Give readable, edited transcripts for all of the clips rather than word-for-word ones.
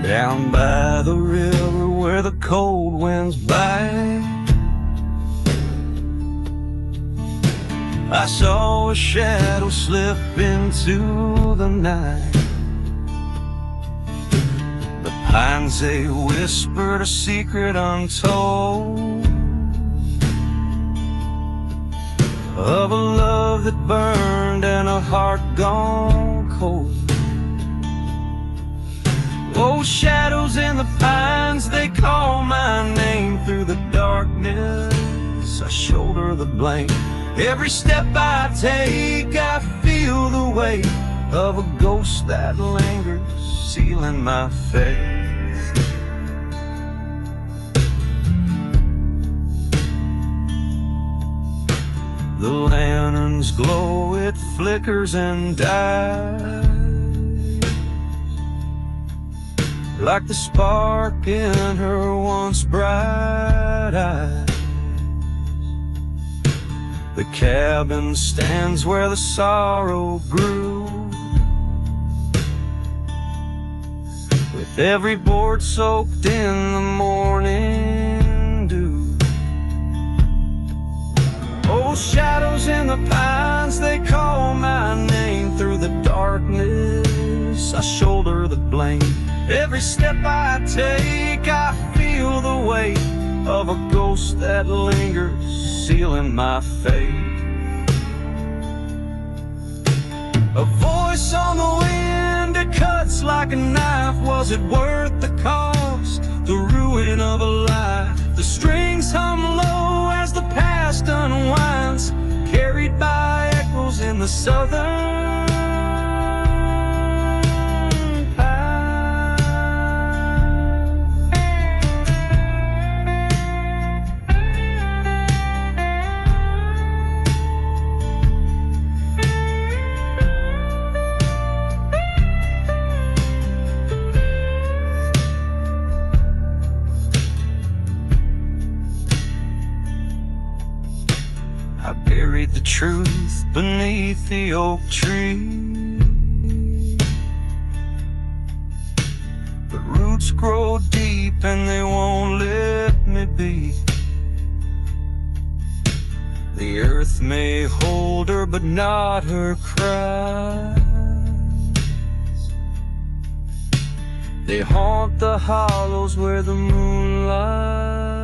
Down by the river where the cold winds bite, I saw a shadow slip into the night. The pines, they whispered a secret untold of a love that burned and a heart gone cold. Oh, shadows in the pines, they call my name through the darkness. I shoulder the blame. Every step I take, I feel the weight of a ghost that lingers, sealing my fate. The lantern's glow, it flickers and dies, like the spark in her once bright eyes. The cabin stands where the sorrow grew, with every board soaked in the morning dew. Oh, shadows in the pines, they call my name through the darkness. I shoulder the blame. Every step I take, I feel the weight of a ghost that lingers, sealing my fate. A voice on the wind, it cuts like a knife. Was it worth the cost? The ruin of a life. The strings hum low as the past unwinds, carried by echoes in the southern. I buried the truth beneath the oak tree. The roots grow deep and they won't let me be. The earth may hold her, but not her cries. They haunt the hollows where the moonlight.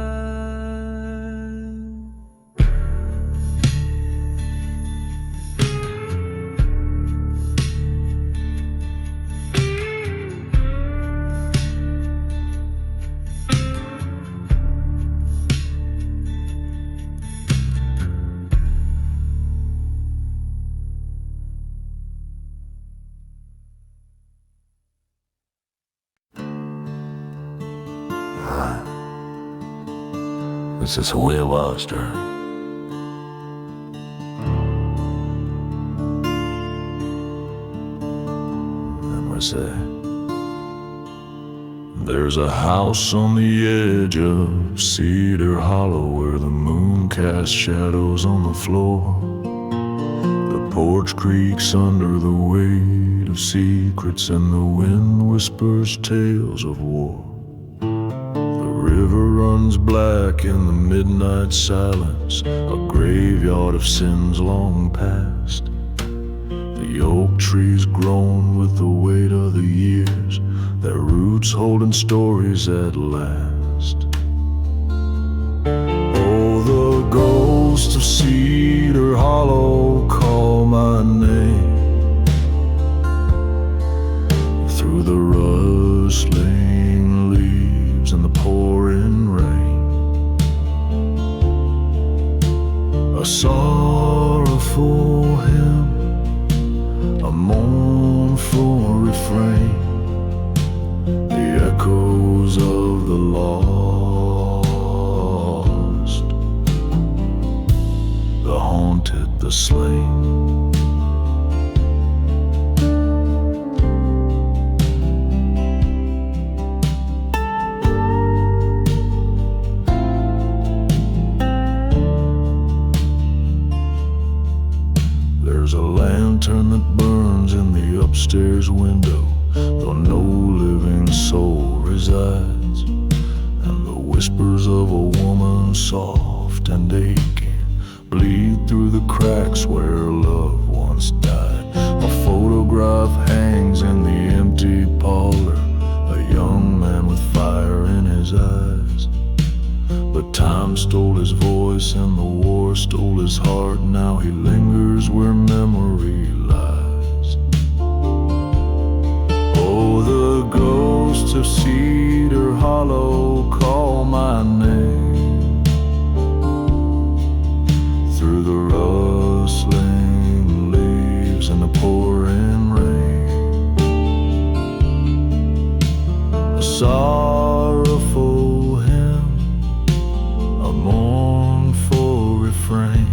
This is who it was, Dirk. And we say, there's a house on the edge of Cedar Hollow where the moon casts shadows on the floor. The porch creaks under the weight of secrets and the wind whispers tales of war. The river runs black in the midnight silence, a graveyard of sins long past. The oak tree's grown with the weight of the years, their roots holding stories at last. Oh, the ghosts of Cedar Hollow call my name through the rustling leaves and the pouring rain. A sorrowful hymn, a mournful refrain, the echoes of the lost, the haunted, the slain. There's a lantern that burns in the upstairs window, though no living soul eyes, and the whispers of a woman soft and aching bleed through the cracks where love once died. A photograph hangs in the empty parlor, a young man with fire in his eyes. But time stole his voice and the war stole his heart. Now he lingers where memory lies. Oh, the ghosts of Cedar Hollow call my name through the rustling leaves and the pouring rain. A sorrowful hymn, a mournful refrain,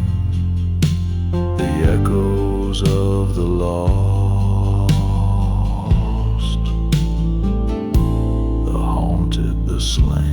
the echoes of the lost, the haunted, the slain.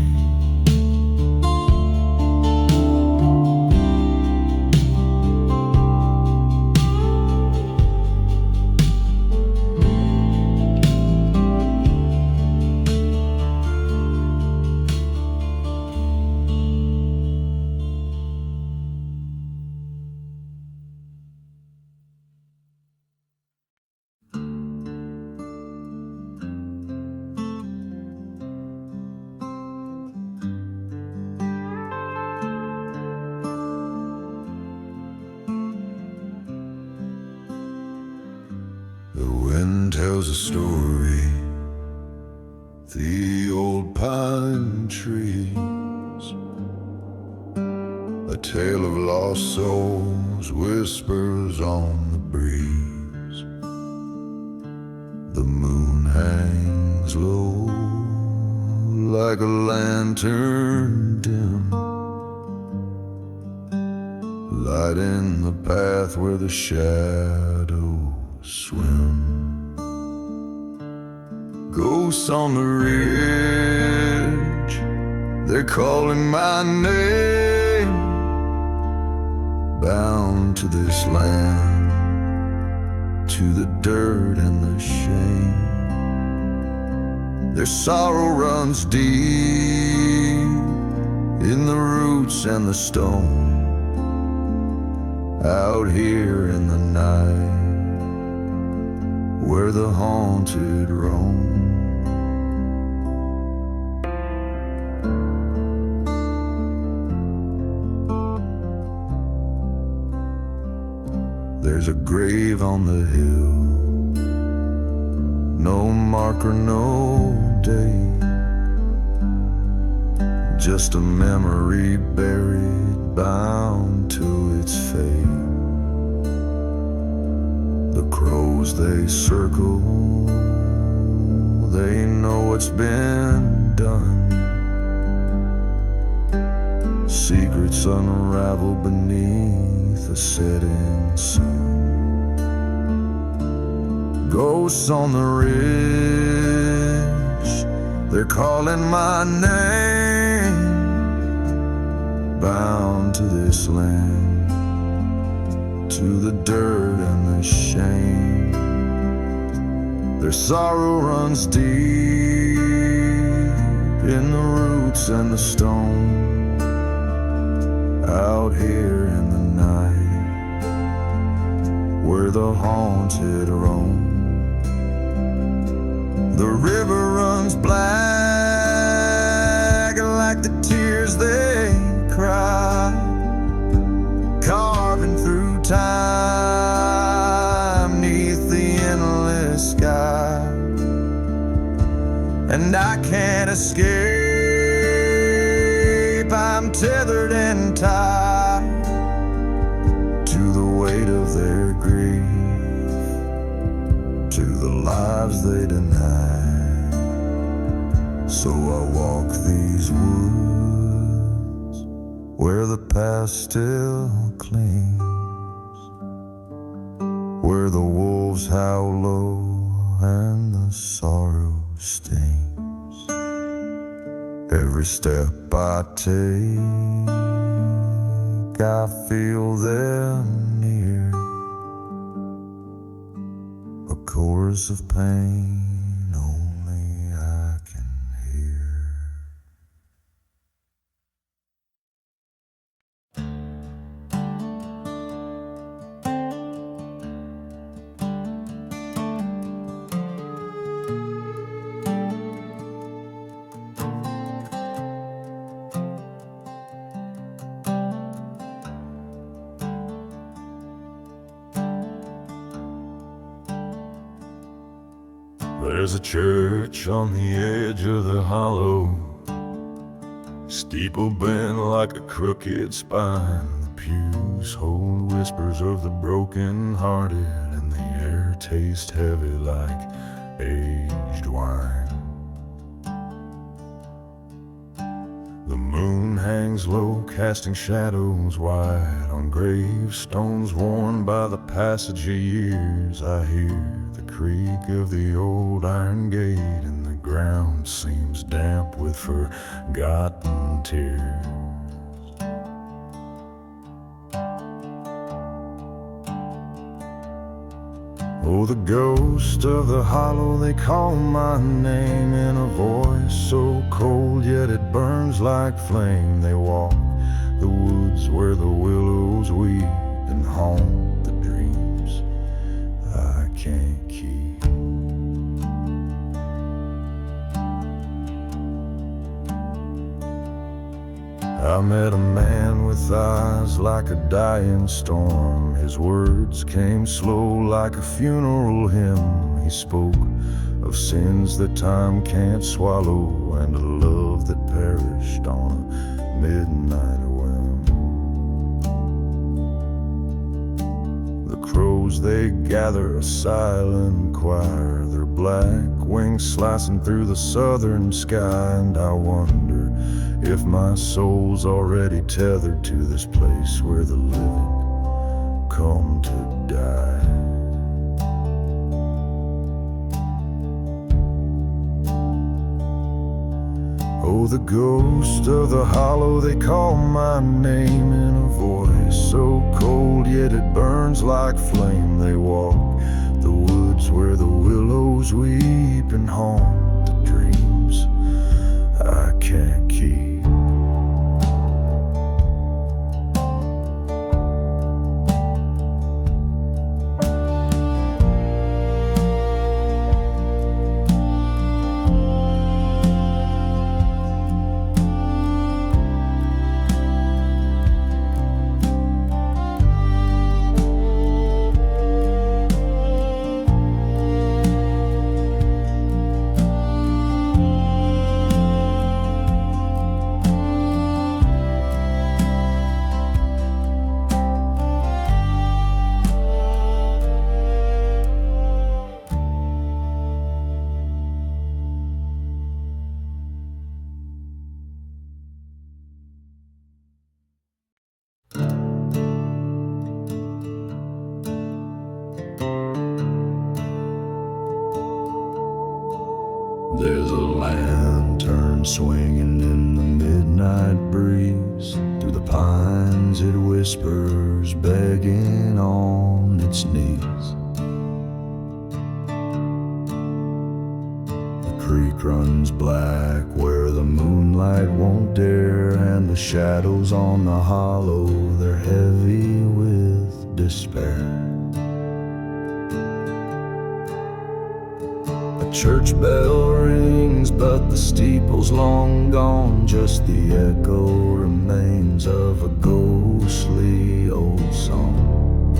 The wind tells a story, the old pine trees, a tale of lost souls, whispers on the breeze. The moon hangs low like a lantern dim, lighting the path where the shadows swim. Ghosts on the ridge, they're calling my name, bound to this land, to the dirt and the shame. Their sorrow runs deep in the roots and the stone, out here in the night where the haunted roam. There's a grave on the hill, no marker, no date, just a memory buried, bound to its fate. The crows, they circle, they know what's been done. Secrets unravel beneath the setting sun. Ghosts on the ridge, they're calling my name, bound to this land, to the dirt and the shame. Their sorrow runs deep in the roots and the stone, out here in the night where the haunted roam. The river runs black like the tears they cry, carving through time neath the endless sky. And I can't escape, I'm tethered and tied to the weight of their grief, to the lives they deny. So I walk these woods where the past still clings, where the wolves howl low and the sorrow stings. Every step I take, I feel them near, a chorus of pain only I can hear. There's a church on the edge of the hollow, steeple bent like a crooked spine. The pews hold whispers of the broken-hearted, and the air tastes heavy like aged wine. The moon hangs low, casting shadows wide on gravestones worn by the passage of years. I hear the creak of the old iron gate, and the ground seems damp with forgotten tears. Oh, the ghost of the hollow, they call my name in a voice so cold, yet it burns like flame. They walk the woods where the willows weep and haunt the dreams I can't keep. I met a man with eyes like a dying storm. His words came slow like a funeral hymn. He spoke of sins that time can't swallow, and a love that perished on a midnight whim. The crows, they gather a silent choir, their black wings slicing through the southern sky. And I wonder if my soul's already tethered to this place where the living come to die. Oh, the ghost of the hollow, they call my name in a voice so cold, yet it burns like flame. They walk the woods where the willows weep and haunt the dreams I can't keep. There's a lantern swinging in the midnight breeze. Through the pines it whispers, begging on its knees. The creek runs black where the moonlight won't dare, and the shadows on the hollow, they're heavy with despair. Church bell rings, but the steeple's long gone. Just the echo remains of a ghostly old song.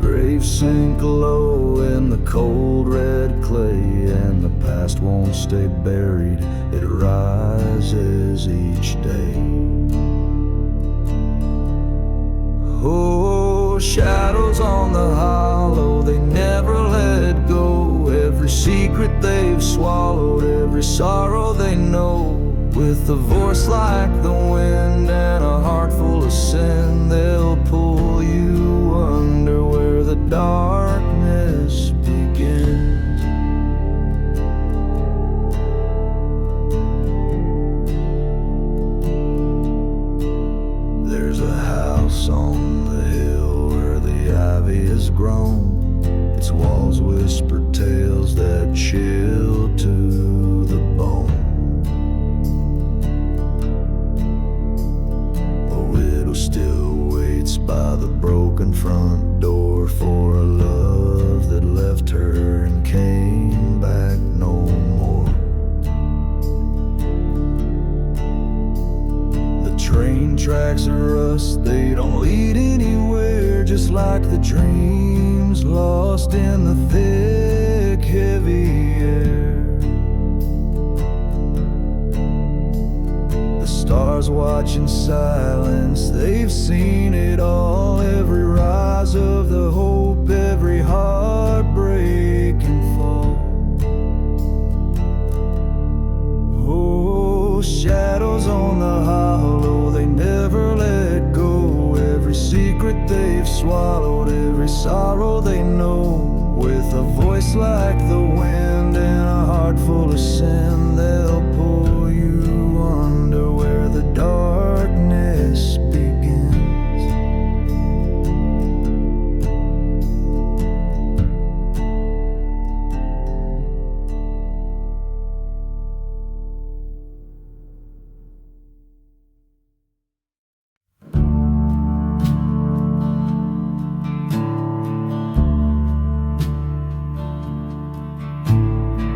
Graves sink low in the cold red clay, and the past won't stay buried, it rises each day. Oh, shadows on the hollow, they never let go. Every secret they've swallowed, every sorrow they know. With a voice like the wind and a heart full of sin, they'll pull you under where the darkness begins. There's a house on the hill where the ivy has grown. Its walls whisper tales that chill to the bone. A widow still waits by the broken front door for a love that left her and came back no more. The train tracks are rust, they don't lead anywhere, just like the dreams lost lost in the thick, heavy air. The stars watch in silence, they've seen it all. Every rise of the hope, every heartbreak and fall. Oh, shadows on the hollow, they never let go. Every secret they've swallowed, every sorrow they know. With a voice like the wind and a heart full of sin, they'll pull you under where the darkness begins.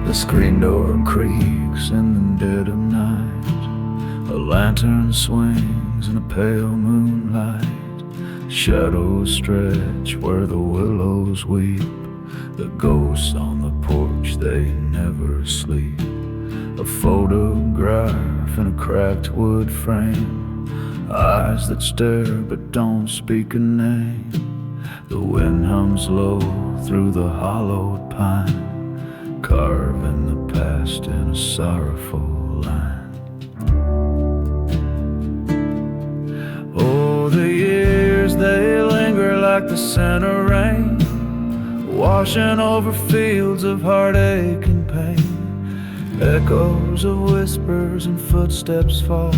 The screen door creaks in the dead of night. A lantern swings in a pale moonlight. Shadows stretch where the willows weep. The ghosts on the porch, they never sleep. A photograph in a cracked wood frame. Eyes that stare but don't speak a name. The wind hums low through the hollowed pine, carving the past in a sorrowful line. Oh, the years, they linger like the scent of rain, washing over fields of heartache and pain. Echoes of whispers and footsteps fall.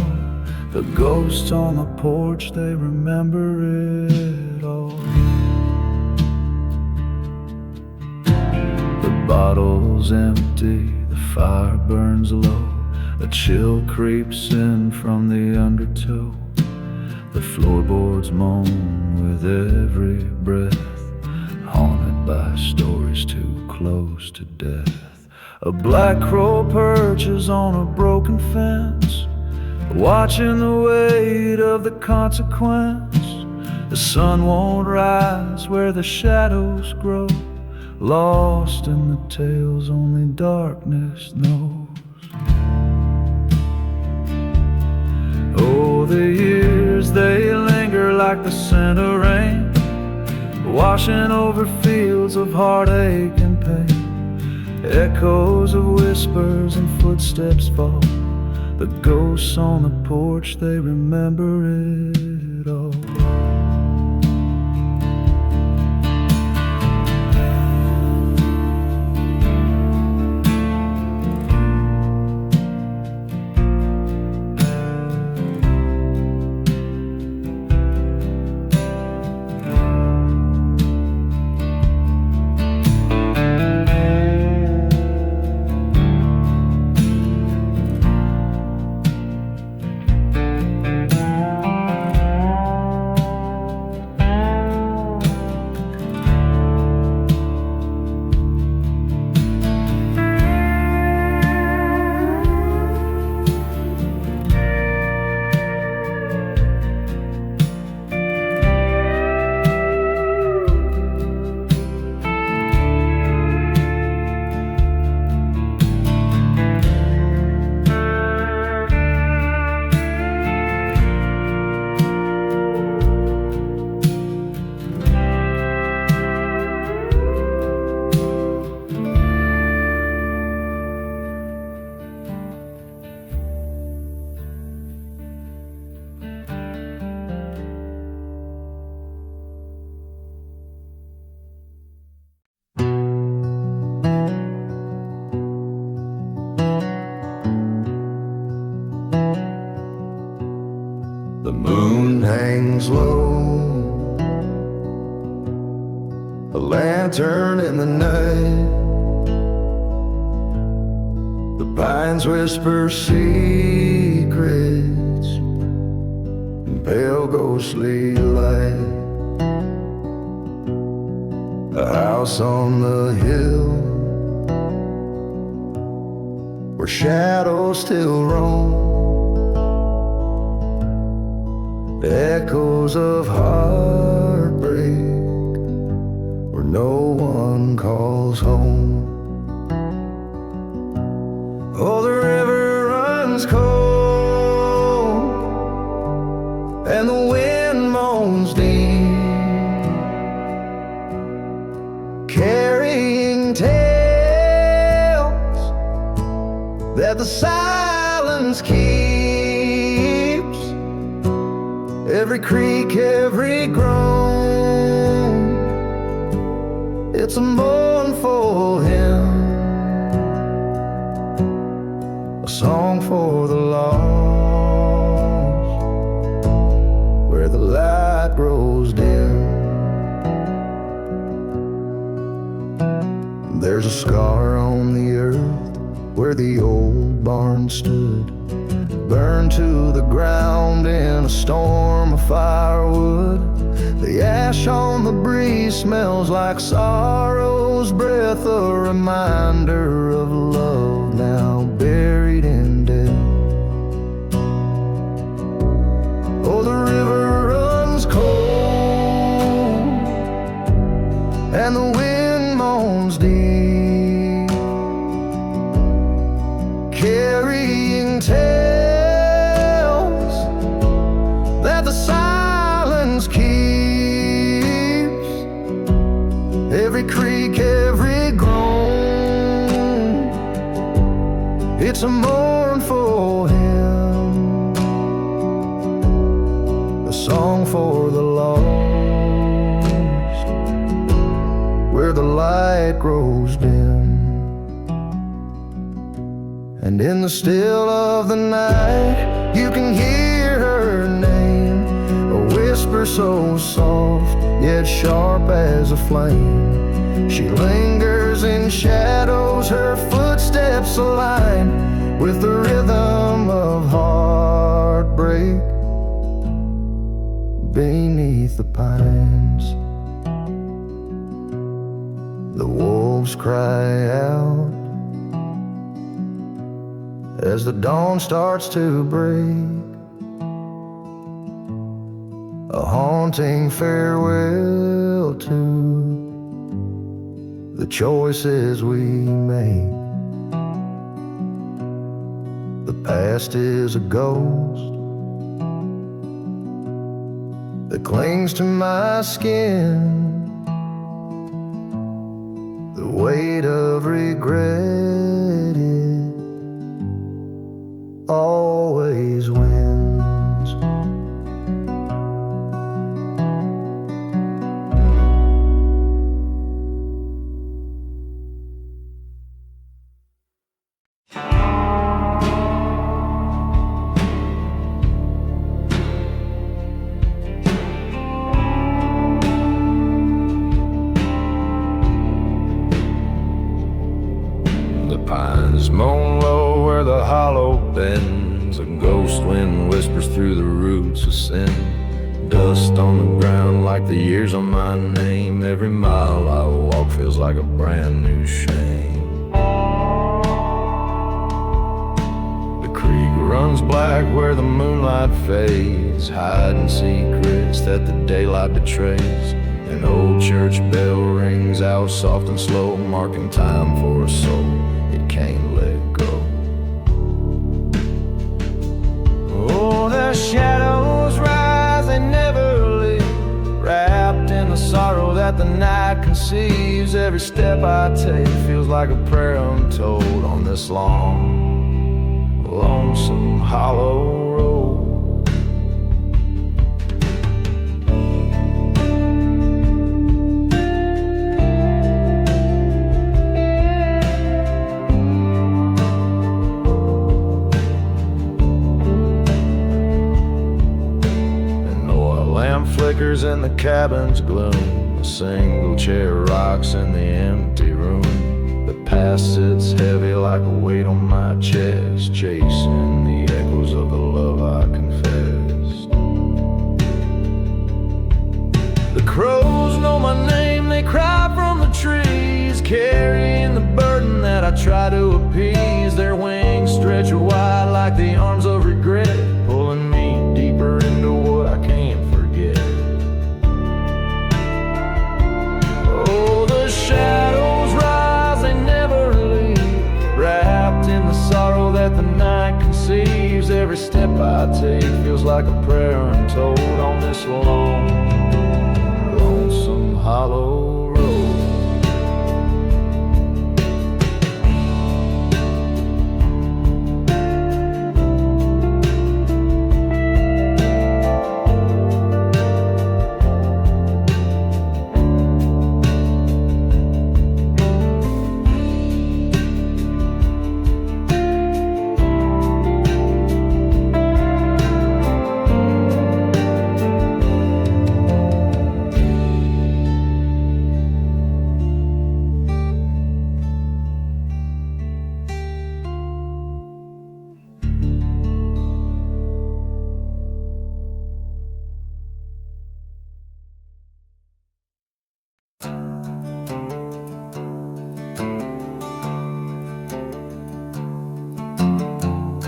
The ghosts on the porch, they remember it all. Bottles empty, the fire burns low. A chill creeps in from the undertow. The floorboards moan with every breath, haunted by stories too close to death. A black crow perches on a broken fence, watching the weight of the consequence. The sun won't rise where the shadows grow, lost in the tales only darkness knows. Oh, the years, they linger like the scent of rain, washing over fields of heartache and pain. Echoes of whispers and footsteps fall. The ghosts on the porch, they remember it all. The moon hangs low, a lantern in the night. The pines whisper secrets in pale ghostly light. A house on the hill where shadows still roam. Echoes of heartbreak where no one calls home. Oh, the river runs cold, and the wind moans deep, carrying tales that the silence keeps. Every creak, every groan, it's a mournful hymn, a song for the lost, where the light grows dim. There's a scar on the earth where the old barn stood, burned to the ground in a storm of firewood. The ash on the breeze smells like sorrow's breath, a reminder of love now buried in death. Oh, the river runs cold, and the wind moans deep, carrying tales that the silence keeps. Every creak, every groan, it's a mournful hymn, a song for the lost, where the light grows dim. And in the still of the night, you can hear her name, a whisper so soft, yet sharp as a flame. She lingers in shadows, her footsteps align with the rhythm of heartbreak beneath the pines. The wolves cry out as the dawn starts to break, a haunting farewell to the choices we make. The past is a ghost that clings to my skin, the weight of regret it always wins. The pines moan low where the hollow bends, a ghost wind whispers through the roots of sin. Dust on the ground like the years on my name. Every mile I walk feels like a brand new shame. The creek runs black where the moonlight fades, hiding secrets that the daylight betrays. An old church bell rings out soft and slow, marking time for a soul it can't let go. Oh, the shadows rise, they never leave, wrapped in the sorrow that the night conceives. Every step I take feels like a prayer untold on this long, lonesome, hollow road. Flickers in the cabin's gloom, a single chair rocks in the empty room. The past sits heavy like a weight on my chest, chasing the echoes of the love I confessed. The crows know my name, they cry from the trees, carrying the burden that I try to appease. Their wings stretch wide like the arms of regret, pulling me deeper into what I can't forget. Oh, Every step I take feels like a prayer untold on this long, lonesome, hollow road.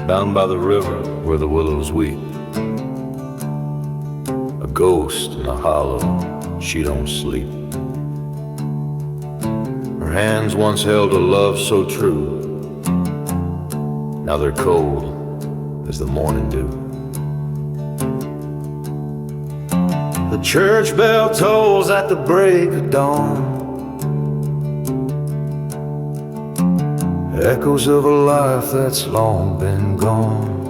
Down by the river where the willows weep, a ghost in a hollow, she don't sleep. Her hands once held a love so true, now they're cold as the morning dew. The church bell tolls at the break of dawn, echoes of a life that's long been gone.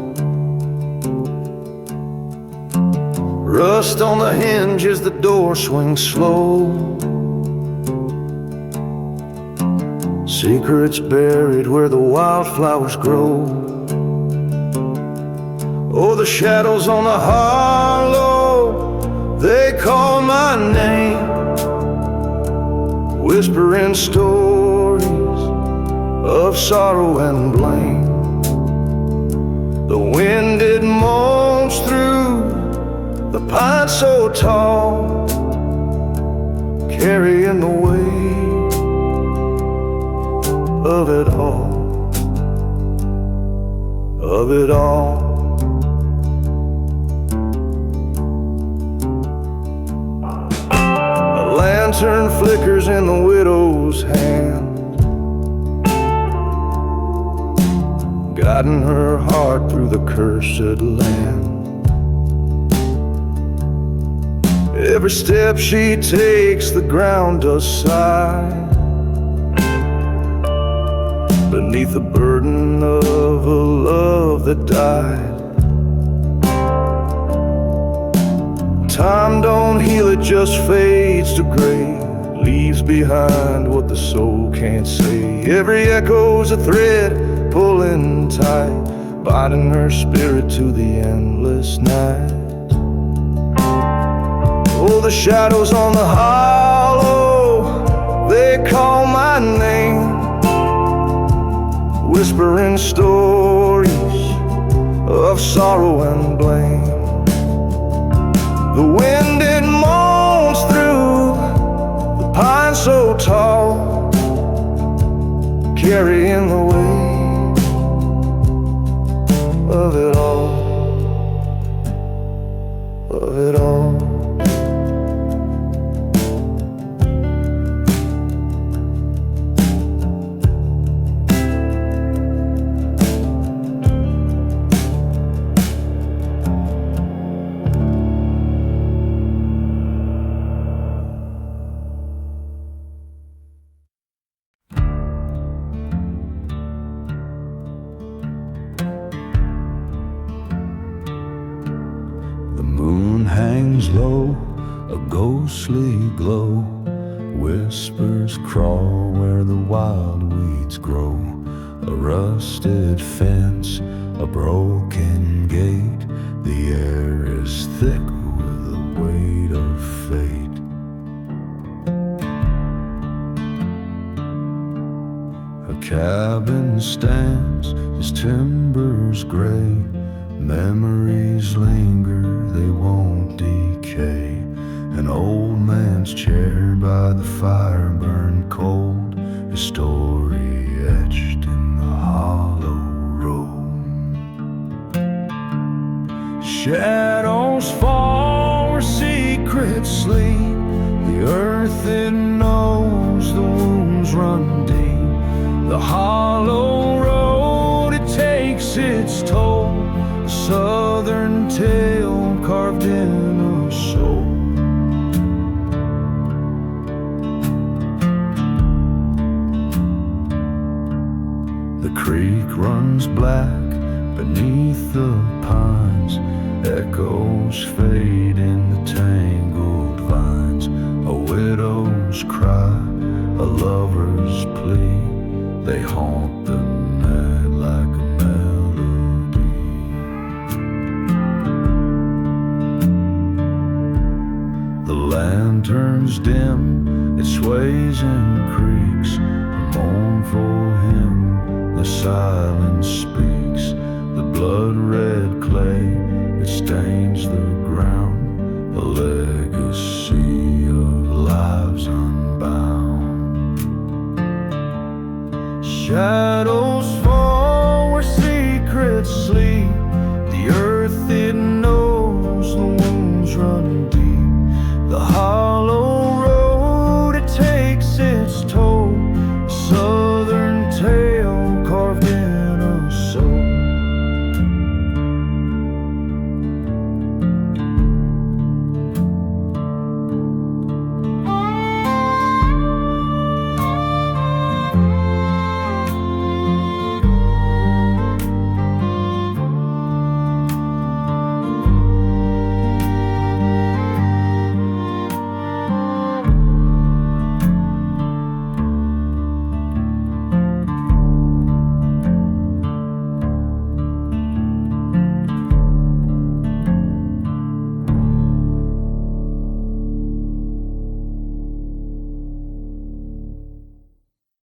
Rust on the hinge as the door swings slow, secrets buried where the wildflowers grow. Oh, the shadows on the hollow, they call my name, whispering stories of sorrow and blame. The wind, it moans through the pine so tall, carrying the weight of it all, of it all. A lantern flickers in the widow's hand, guiding her heart through the cursed land. Every step she takes, the ground does sigh beneath the burden of a love that died. Time don't heal, it just fades to gray, leaves behind what the soul can't say. Every echo's a thread pulling tight, binding her spirit to the endless night. Oh, the shadows on the hollow, they call my name, whispering stories of sorrow and blame. The wind, it moans through the pine so tall, carrying the weight of it all, of it all. Hangs low, a ghostly glow, whispers crawl where the wild weeds grow. A rusted fence, a broken gate, the air is thick with the weight of fate. A cabin stands, its timbers gray, memories linger, they won't decay. An old man's chair by the fire burned cold, his story etched in the hollow road. Shadows fall where secrets sleep, the earth it knows, the wounds run deep. The hollow road, it takes its toll, southern tale carved in a soul. The creek runs black beneath the pines, echoes fade in the tangled vines. A widow's cry, a lover's plea, they haunt the night like a melody. The lantern's dim, it sways and creaks, a mournful hymn, the silence speaks. The blood-red clay, it stains the ground, a legacy of lives unbound. Shadows fall where secrets sleep, the earth it knows, the wounds run deep. The hollow road, it takes its toll, southern tale carved